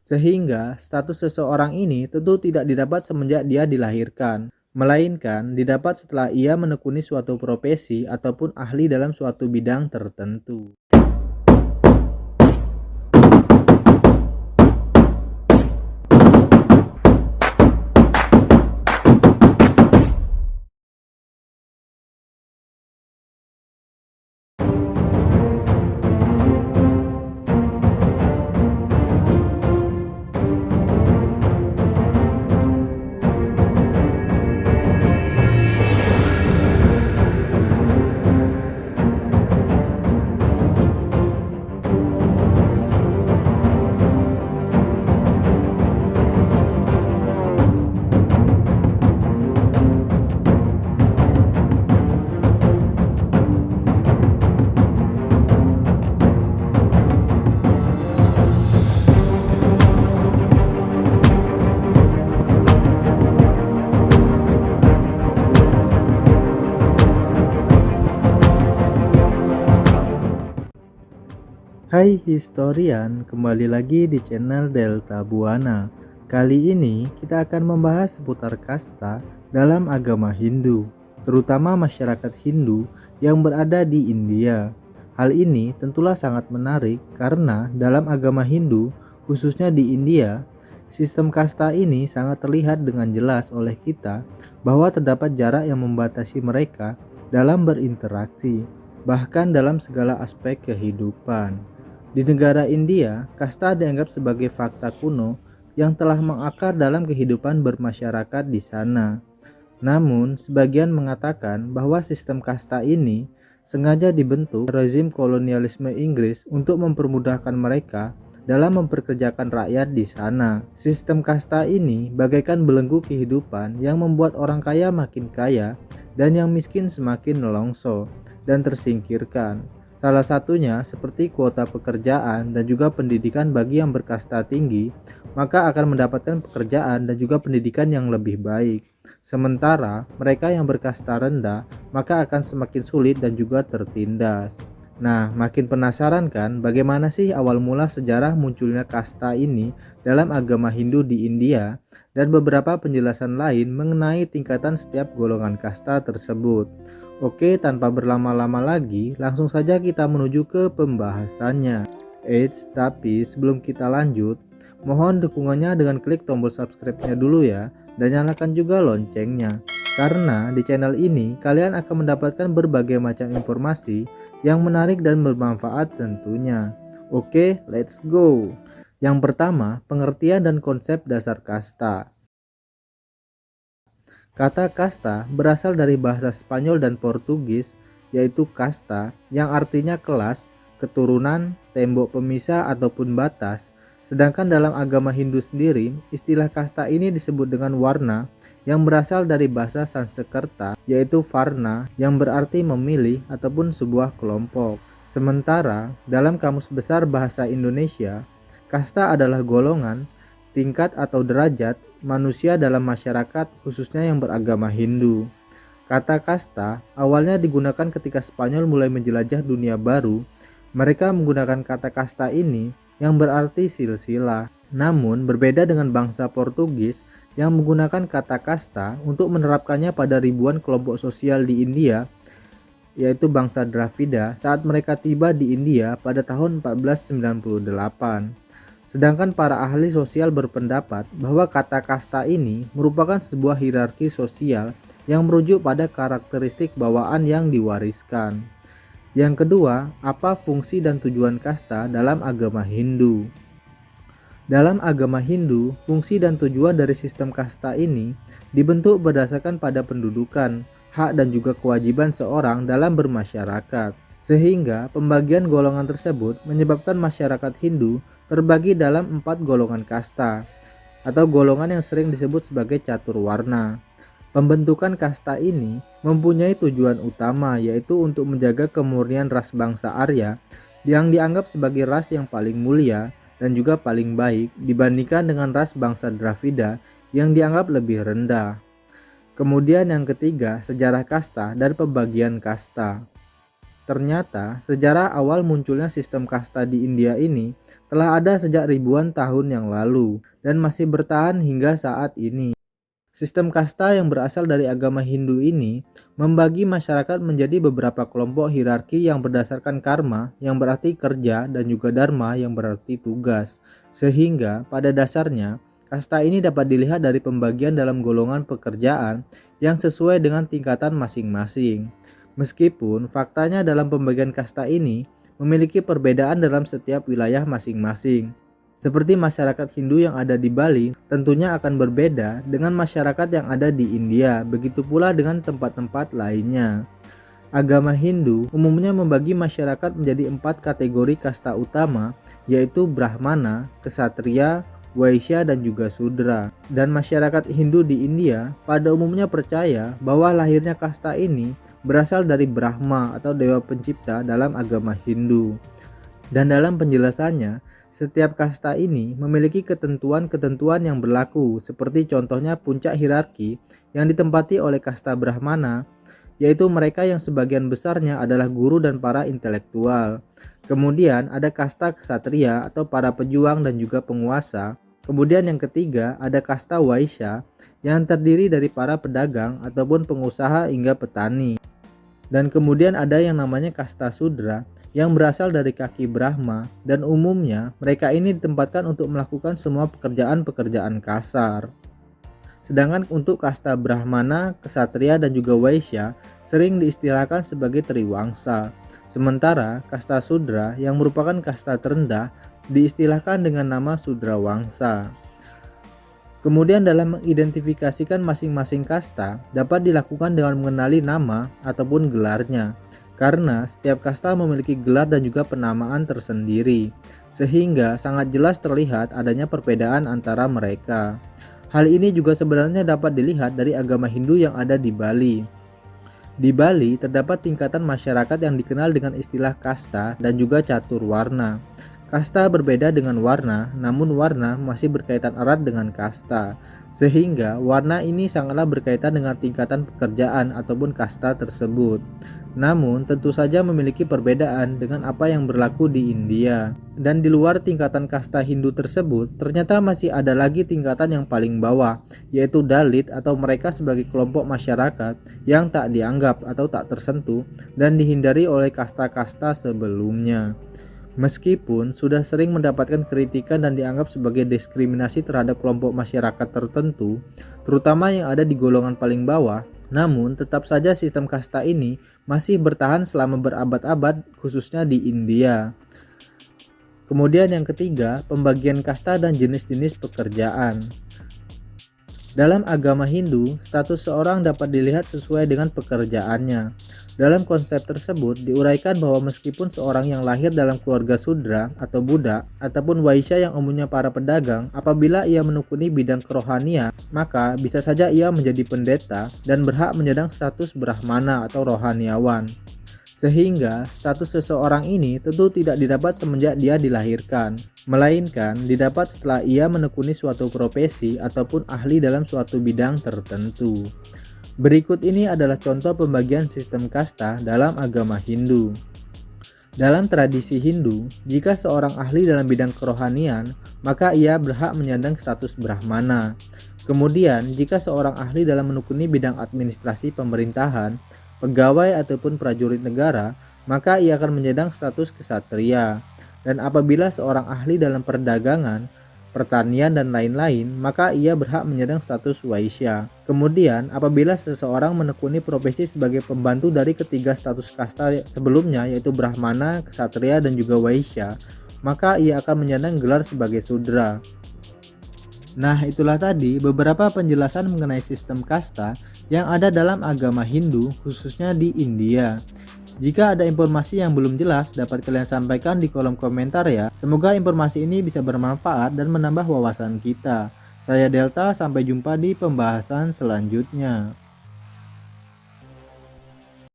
Sehingga status seseorang ini tentu tidak didapat semenjak dia dilahirkan, melainkan didapat setelah ia menekuni suatu profesi ataupun ahli dalam suatu bidang tertentu. Hai historian, kembali lagi di channel Delta Buana. Kali ini kita akan membahas seputar kasta dalam agama Hindu, terutama masyarakat Hindu yang berada di India. Hal ini tentulah sangat menarik karena dalam agama Hindu, khususnya di India, sistem kasta ini sangat terlihat dengan jelas oleh kita bahwa terdapat jarak yang membatasi mereka dalam berinteraksi, bahkan dalam segala aspek kehidupan. Di negara India, kasta dianggap sebagai fakta kuno yang telah mengakar dalam kehidupan bermasyarakat di sana. Namun, sebagian mengatakan bahwa sistem kasta ini sengaja dibentuk rezim kolonialisme Inggris untuk mempermudahkan mereka dalam memperkerjakan rakyat di sana. Sistem kasta ini bagaikan belenggu kehidupan yang membuat orang kaya makin kaya dan yang miskin semakin nelongso dan tersingkirkan. Salah satunya seperti kuota pekerjaan dan juga pendidikan bagi yang berkasta tinggi, maka akan mendapatkan pekerjaan dan juga pendidikan yang lebih baik. Sementara mereka yang berkasta rendah, maka akan semakin sulit dan juga tertindas. Nah, makin penasaran kan bagaimana sih awal mula sejarah munculnya kasta ini dalam agama Hindu di India dan beberapa penjelasan lain mengenai tingkatan setiap golongan kasta tersebut. Oke, tanpa berlama-lama lagi, langsung saja kita menuju ke pembahasannya. Tapi sebelum kita lanjut, mohon dukungannya dengan klik tombol subscribe-nya dulu ya, dan nyalakan juga loncengnya. Karena di channel ini, kalian akan mendapatkan berbagai macam informasi yang menarik dan bermanfaat tentunya. Oke, let's go. Yang pertama, pengertian dan konsep dasar kasta. Kata kasta berasal dari bahasa Spanyol dan Portugis, yaitu kasta, yang artinya kelas, keturunan, tembok pemisah ataupun batas. Sedangkan dalam agama Hindu sendiri, istilah kasta ini disebut dengan warna yang berasal dari bahasa Sanskerta, yaitu varna, yang berarti memilih ataupun sebuah kelompok. Sementara dalam Kamus Besar Bahasa Indonesia, kasta adalah golongan, tingkat atau derajat manusia dalam masyarakat khususnya yang beragama Hindu. Kata kasta awalnya digunakan ketika Spanyol mulai menjelajah dunia baru. Mereka menggunakan kata kasta ini yang berarti silsilah. Namun berbeda dengan bangsa Portugis yang menggunakan kata kasta untuk menerapkannya pada ribuan kelompok sosial di India, yaitu bangsa Dravida saat mereka tiba di India pada tahun 1498. Sedangkan para ahli sosial berpendapat bahwa kata kasta ini merupakan sebuah hierarki sosial yang merujuk pada karakteristik bawaan yang diwariskan. Yang kedua, apa fungsi dan tujuan kasta dalam agama Hindu? Dalam agama Hindu, fungsi dan tujuan dari sistem kasta ini dibentuk berdasarkan pada pendudukan, hak dan juga kewajiban seorang dalam bermasyarakat. Sehingga pembagian golongan tersebut menyebabkan masyarakat Hindu terbagi dalam 4 golongan kasta atau golongan yang sering disebut sebagai catur warna. Pembentukan kasta ini mempunyai tujuan utama, yaitu untuk menjaga kemurnian ras bangsa Arya yang dianggap sebagai ras yang paling mulia dan juga paling baik dibandingkan dengan ras bangsa Dravida yang dianggap lebih rendah. Kemudian yang ketiga, sejarah kasta dan pembagian kasta. Ternyata sejarah awal munculnya sistem kasta di India ini telah ada sejak ribuan tahun yang lalu dan masih bertahan hingga saat ini. Sistem kasta yang berasal dari agama Hindu ini membagi masyarakat menjadi beberapa kelompok hierarki yang berdasarkan karma yang berarti kerja dan juga dharma yang berarti tugas. Sehingga pada dasarnya kasta ini dapat dilihat dari pembagian dalam golongan pekerjaan yang sesuai dengan tingkatan masing-masing. Meskipun faktanya dalam pembagian kasta ini memiliki perbedaan dalam setiap wilayah masing-masing. Seperti masyarakat Hindu yang ada di Bali tentunya akan berbeda dengan masyarakat yang ada di India, begitu pula dengan tempat-tempat lainnya. Agama Hindu umumnya membagi masyarakat menjadi 4 kategori kasta utama, yaitu Brahmana, Ksatria, Waisya, dan juga Sudra. Dan masyarakat Hindu di India pada umumnya percaya bahwa lahirnya kasta ini berasal dari Brahma atau dewa pencipta dalam agama Hindu. Dan dalam penjelasannya, setiap kasta ini memiliki ketentuan-ketentuan yang berlaku, seperti contohnya puncak hierarki yang ditempati oleh kasta Brahmana, yaitu mereka yang sebagian besarnya adalah guru dan para intelektual. Kemudian ada kasta Ksatria atau para pejuang dan juga penguasa. Kemudian yang ketiga ada kasta Waisya yang terdiri dari para pedagang ataupun pengusaha hingga petani. Dan kemudian ada yang namanya kasta Sudra yang berasal dari kaki Brahma, dan umumnya mereka ini ditempatkan untuk melakukan semua pekerjaan-pekerjaan kasar. Sedangkan untuk kasta Brahmana, Ksatria, dan juga Waisya sering diistilahkan sebagai Triwangsa. Sementara kasta Sudra yang merupakan kasta terendah diistilahkan dengan nama Sudrawangsa. Kemudian dalam mengidentifikasikan masing-masing kasta dapat dilakukan dengan mengenali nama ataupun gelarnya. Karena setiap kasta memiliki gelar dan juga penamaan tersendiri, sehingga sangat jelas terlihat adanya perbedaan antara mereka. Hal ini juga sebenarnya dapat dilihat dari agama Hindu yang ada di Bali. Di Bali terdapat tingkatan masyarakat yang dikenal dengan istilah kasta dan juga catur warna. Kasta berbeda dengan warna, namun warna masih berkaitan erat dengan kasta, sehingga warna ini sangatlah berkaitan dengan tingkatan pekerjaan ataupun kasta tersebut. Namun tentu saja memiliki perbedaan dengan apa yang berlaku di India. Dan di luar tingkatan kasta Hindu tersebut, ternyata masih ada lagi tingkatan yang paling bawah, yaitu Dalit atau mereka sebagai kelompok masyarakat yang tak dianggap atau tak tersentuh dan dihindari oleh kasta-kasta sebelumnya. Meskipun sudah sering mendapatkan kritikan dan dianggap sebagai diskriminasi terhadap kelompok masyarakat tertentu, terutama yang ada di golongan paling bawah, namun tetap saja sistem kasta ini masih bertahan selama berabad-abad, khususnya di India. Kemudian yang ketiga, pembagian kasta dan jenis-jenis pekerjaan. Dalam agama Hindu, status seorang dapat dilihat sesuai dengan pekerjaannya. Dalam konsep tersebut diuraikan bahwa meskipun seorang yang lahir dalam keluarga Sudra atau budak ataupun Waisya yang umumnya para pedagang, apabila ia menekuni bidang kerohanian, maka bisa saja ia menjadi pendeta dan berhak menyandang status Brahmana atau rohaniawan. Sehingga status seseorang ini tentu tidak didapat semenjak dia dilahirkan, melainkan didapat setelah ia menekuni suatu profesi ataupun ahli dalam suatu bidang tertentu. Berikut ini adalah contoh pembagian sistem kasta dalam agama Hindu. Dalam tradisi Hindu, jika seorang ahli dalam bidang kerohanian, maka ia berhak menyandang status Brahmana. Kemudian, jika seorang ahli dalam menekuni bidang administrasi pemerintahan, pegawai ataupun prajurit negara, maka ia akan menyandang status Ksatria. Dan apabila seorang ahli dalam perdagangan, pertanian, dan lain-lain, maka ia berhak menyandang status Waisya. Kemudian, apabila seseorang menekuni profesi sebagai pembantu dari ketiga status kasta sebelumnya, yaitu Brahmana, Ksatria, dan juga Waisya, maka ia akan menyandang gelar sebagai Sudra. Nah, itulah tadi beberapa penjelasan mengenai sistem kasta yang ada dalam agama Hindu, khususnya di India. Jika ada informasi yang belum jelas, dapat kalian sampaikan di kolom komentar ya. Semoga informasi ini bisa bermanfaat dan menambah wawasan kita. Saya Delta, sampai jumpa di pembahasan selanjutnya.